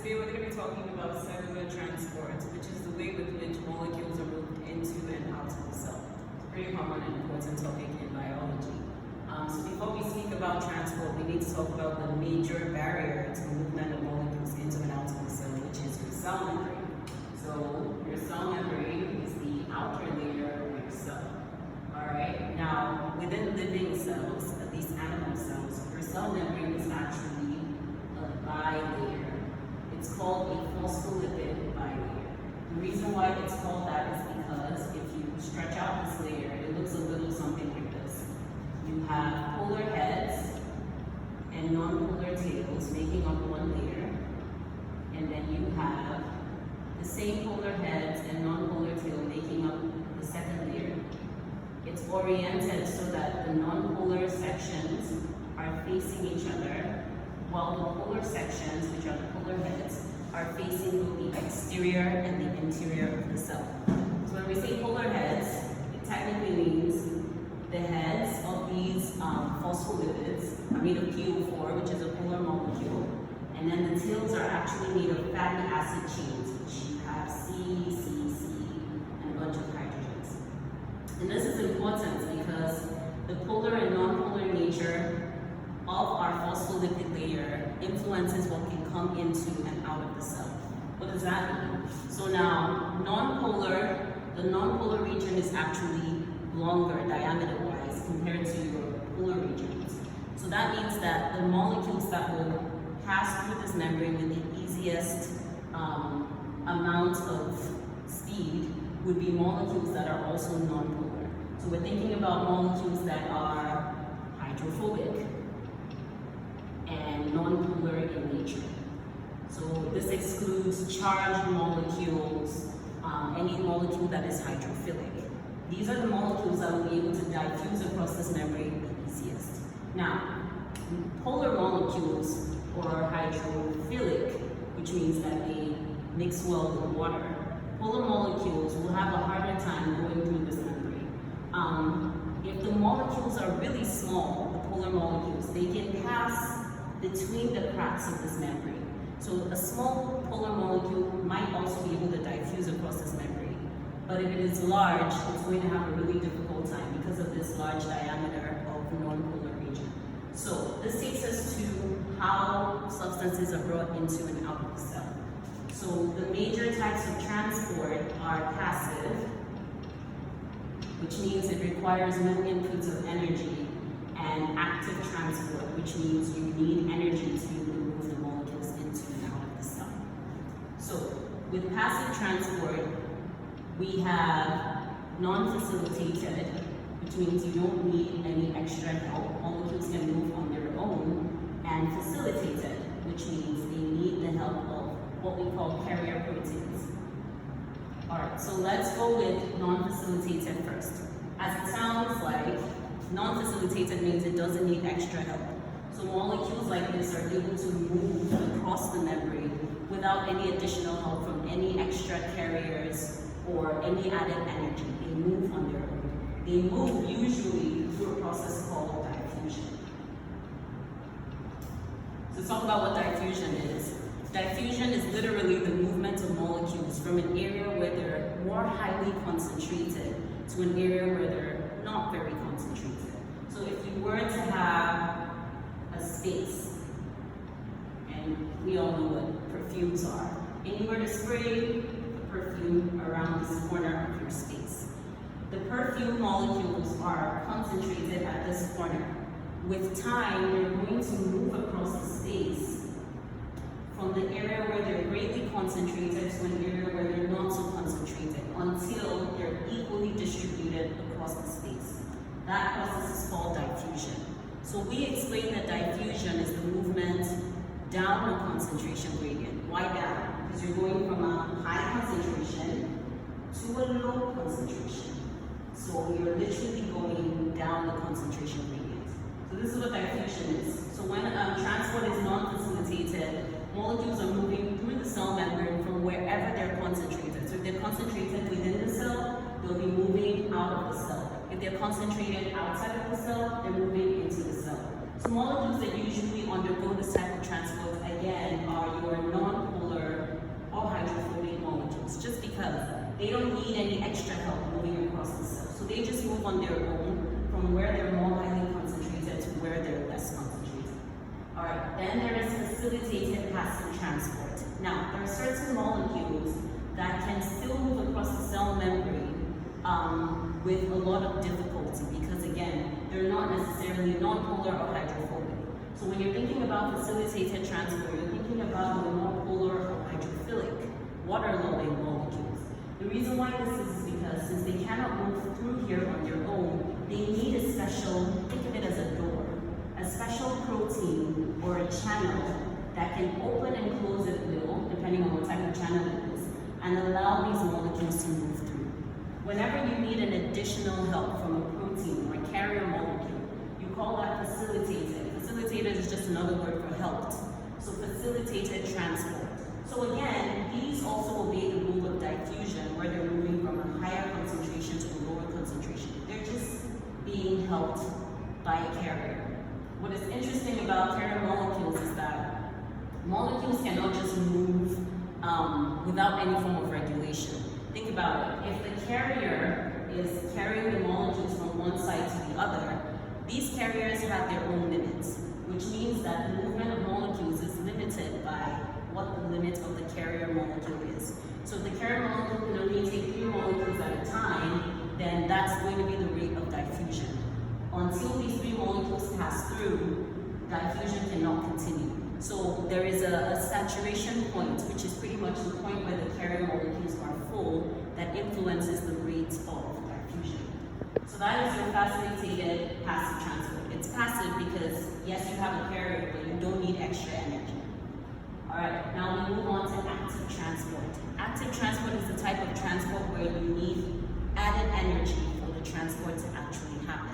today we're going to be talking about cellular transport, which is the way with which molecules are moved into and out of the cell. It's a pretty common and important topic in biology. So before we speak about transport, we need to talk about the major barrier to movement of molecules into and out of the cell, which is your cell membrane. So your cell membrane is the outer layer of your cell. Alright, now within living cells, at least animal cells, your cell membrane is actually a bilayer. It's called a phospholipid bilayer. The reason why it's called that is because if you stretch out this layer, it looks a little something like this. You have polar heads and non-polar tails making up one layer, and then you have the same polar heads and non-polar tail making up the second layer. It's oriented so that the non-polar sections are facing each other, while the polar sections, which are the polar heads, are facing both the exterior and the interior of the cell. So when we say polar heads, it technically means the heads of these phospholipids are made of PO4, which is a polar molecule, and then the tails are actually made of fatty acid chains, which you have C, and a bunch of hydrogens. And this is important because the polar and non-polar nature of our phospholipid layer influences what can come into and out of the cell. What does that mean? So now, the non-polar region is actually longer diameter-wise compared to your polar regions. So that means that the molecules that will pass through this membrane with the easiest amount of speed would be molecules that are also non-polar. So we're thinking about molecules that are hydrophobic and non-polar in nature. So this excludes charged molecules, any molecule that is hydrophilic. These are the molecules that will be able to diffuse across this membrane the easiest. Now, polar molecules, or hydrophilic, which means that they mix well with water, polar molecules will have a harder time going through this membrane. If the molecules are really small, the polar molecules, they can pass between the cracks of this membrane. So a small polar molecule might also be able to diffuse across this membrane. But if it is large, it's going to have a really difficult time because of this large diameter of the non-polar region. So this takes us to how substances are brought into and out of the cell. So the major types of transport are passive, which means it requires no inputs of energy, and active transport, which means you need energy to be able to move the molecules into and out of the cell. So with passive transport, we have non-facilitated, which means you don't need any extra help. Molecules can move on their own, and facilitated, which means they need the help of what we call carrier proteins. All right, so let's go with non-facilitated first. As it sounds like, non-facilitated means it doesn't need extra help. So molecules like this are able to move across the membrane without any additional help from any extra carriers or any added energy. They move on their own. They move usually through a process called diffusion. So let's talk about what diffusion is. Diffusion is literally the movement of molecules from an area where they're more highly concentrated to an area where they're not very concentrated. So if you were to have a space, and we all know what perfumes are, and you were to spray perfume around this corner of your space. The perfume molecules are concentrated at this corner. With time, they're going to move across the space from the area where they're greatly concentrated to an area where they're not so concentrated until they're equally distributed across the space. That process is called diffusion. So we explain that diffusion is the movement down a concentration gradient. Why down? Because you're going from a high concentration to a low concentration. So you're literally going down the concentration gradient. So this is what diffusion is. So when transport is non-facilitated, molecules are moving through the cell membrane from wherever they're concentrated. So if they're concentrated within the cell, they'll be moving out of the cell. If they're concentrated outside of the cell, they're moving into the cell. So molecules that usually undergo this type of transport, again, are your non-polar They don't need any extra help moving across the cell. So they just move on their own from where they're more highly concentrated to where they're less concentrated. All right, then there is facilitated passive transport. Now, there are certain molecules that can still move across the cell membrane with a lot of difficulty because, again, they're not necessarily nonpolar or hydrophobic. So when you're thinking about facilitated transport, you're thinking about the more polar or hydrophilic, water-loving molecules. The reason why this is because since they cannot move through here on their own, they need a special, think of it as a door, a special protein or a channel that can open and close at will, depending on what type of channel it is, and allow these molecules to move through. Whenever you need an additional help from a protein or a carrier molecule, you call that facilitated. Facilitated is just another word for helped. So facilitated transport. So again, these also obey the rule of diffusion, where they're moving from a higher concentration to a lower concentration. They're just being helped by a carrier. What is interesting about carrier molecules is that molecules cannot just move without any form of regulation. Think about it. If the carrier is carrying the molecules from one side to the other, these carriers have their own limits, which means that the movement of molecules is limited by what the limit of the carrier molecule is. So if the carrier molecule can only take 3 molecules at a time, then that's going to be the rate of diffusion. Until these 3 molecules pass through, diffusion cannot continue. So there is a saturation point, which is pretty much the point where the carrier molecules are full, that influences the rate of diffusion. So that is your facilitated passive transport. It's passive because, yes, you have a carrier, but you don't need extra energy. All right, now we move on to active transport. Active transport is the type of transport where you need added energy for the transport to actually happen.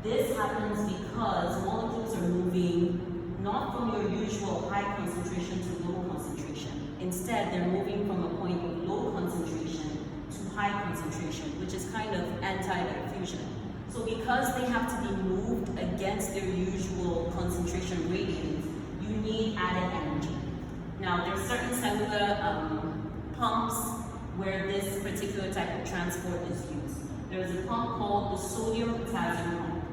This happens because molecules are moving not from your usual high concentration to low concentration. Instead, they're moving from a point of low concentration to high concentration, which is kind of anti-diffusion. So because they have to be moved against their usual concentration gradient, you need added energy. Now, there are certain cellular pumps where this particular type of transport is used. There's a pump called the sodium-potassium pump.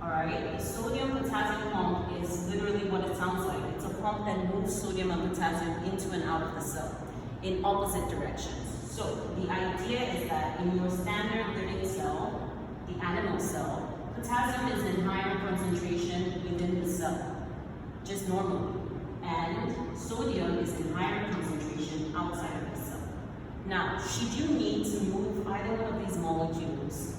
Alright, the sodium-potassium pump is literally what it sounds like. It's a pump that moves sodium and potassium into and out of the cell in opposite directions. So the idea is that in your standard living cell, the animal cell, potassium is in higher concentration within the cell, just normally. And sodium is in higher concentration outside of the cell. Now, should you need to move either one of these molecules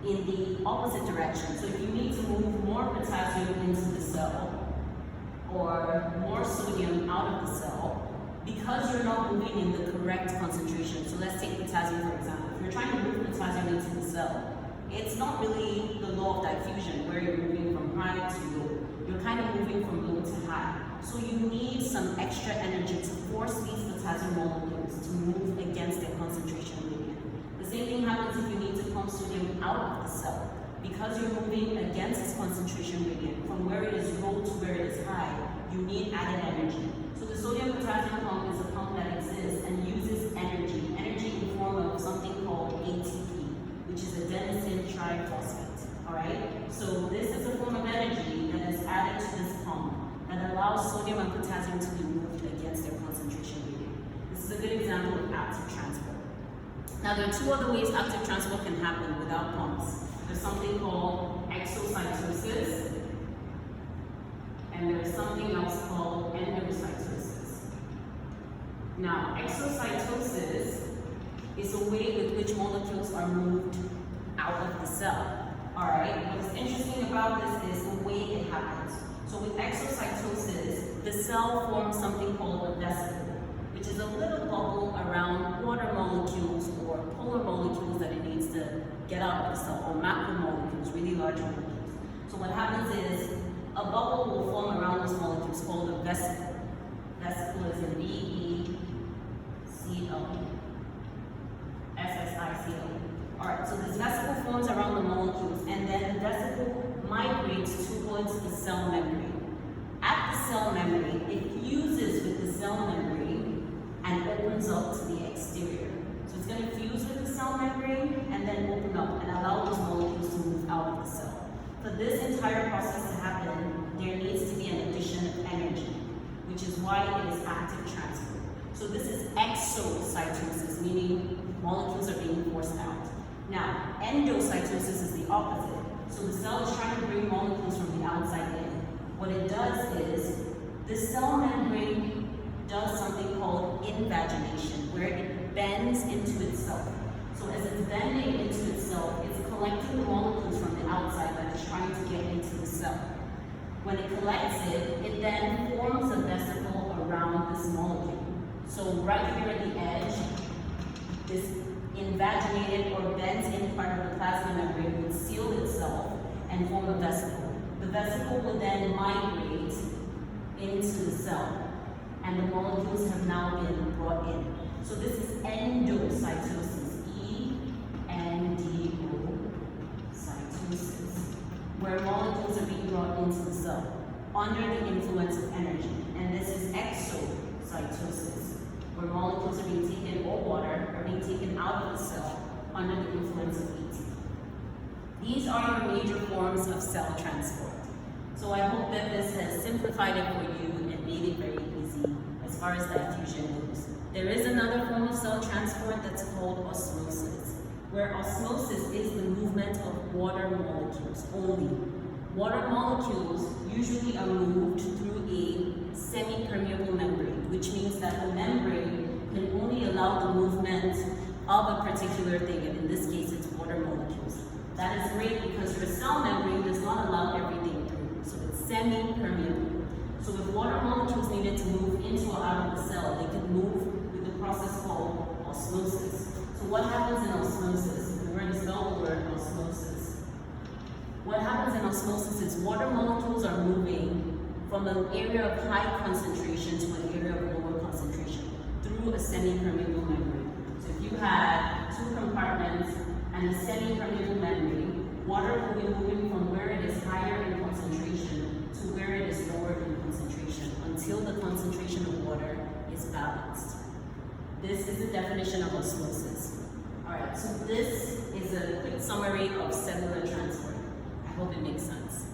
in the opposite direction, so if you need to move more potassium into the cell or more sodium out of the cell, because you're not moving in the correct concentration, so let's take potassium for example. If you're trying to move potassium into the cell, it's not really the law of diffusion where you're moving from high to low. You're kind of moving from low to high. So you need some extra energy to force these potassium molecules to move against their concentration gradient. The same thing happens if you need to pump sodium out of the cell. Because you're moving against its concentration gradient, from where it is low to where it is high, you need added energy. So the sodium-potassium pump is a pump that exists and uses energy in the form of something called ATP, which is adenosine triphosphate. Alright? So this is a form of energy that is added to this pump that allows sodium and potassium to be moved against their concentration gradient. This is a good example of active transport. Now there are 2 other ways active transport can happen without pumps. There's something called exocytosis, and there's something else called endocytosis. Now, exocytosis is a way with which molecules are moved out of the cell. Alright, what's interesting about this is the way it happens. So with exocytosis, the cell forms something called a vesicle, which is a little bubble around water molecules or polar molecules that it needs to get out of the cell, or macromolecules, really large molecules. So what happens is a bubble will form around this molecule called a vesicle. Vesicle is in V-E-C-O-S-S-I-C-O. Alright, so this vesicle forms around the molecules, and then the vesicle migrates towards the cell membrane. At the cell membrane, it fuses with the cell membrane and opens up to the exterior. So it's going to this entire process to happen, there needs to be an addition of energy, which is why it is active transport. So this is exocytosis, meaning molecules are being forced out. Now, endocytosis is the opposite. So the cell is trying to bring molecules from the outside in. What it does is, the cell membrane does something called invagination, where it bends into itself. So as it's bending into itself, it's collecting the molecules from the outside that it's trying to get into the cell. When it collects it, it then forms a vesicle around this molecule. So right here at the edge, this invaginated or bent in part of the plasma membrane would seal itself and form a vesicle. The vesicle will then migrate into the cell, and the molecules have now been brought in. So this is endocytosis, E-N-D-O-cytosis, where molecules are being brought into the cell under the influence of energy. And this is exocytosis, where molecules are being taken, or water, are being taken out of the cell under the influence of heat. These are your major forms of cell transport. So I hope that this has simplified it for you and made it very easy as far as diffusion goes. There is another form of cell transport that's called osmosis, where osmosis is the movement of water molecules only. Water molecules usually are moved through a semi-permeable membrane, which means that the membrane can only allow the movement of a particular thing, and in this case it's water molecules. That is great because your cell membrane does not allow everything through, so it's semi-permeable. So if water molecules needed to move into or out of the cell, they could move with the process called osmosis. So what happens in osmosis? We're going to spell the word osmosis. What happens in osmosis is water molecules are moving from an area of high concentration to an area of lower concentration through a semi-permeable membrane. So if you had two compartments and a semi-permeable membrane, water will be moving from where it is higher in concentration to where it is lower in concentration until the concentration of water is balanced. This is the definition of osmosis. Alright, so this is a quick summary of cellular transport. I hope it makes sense.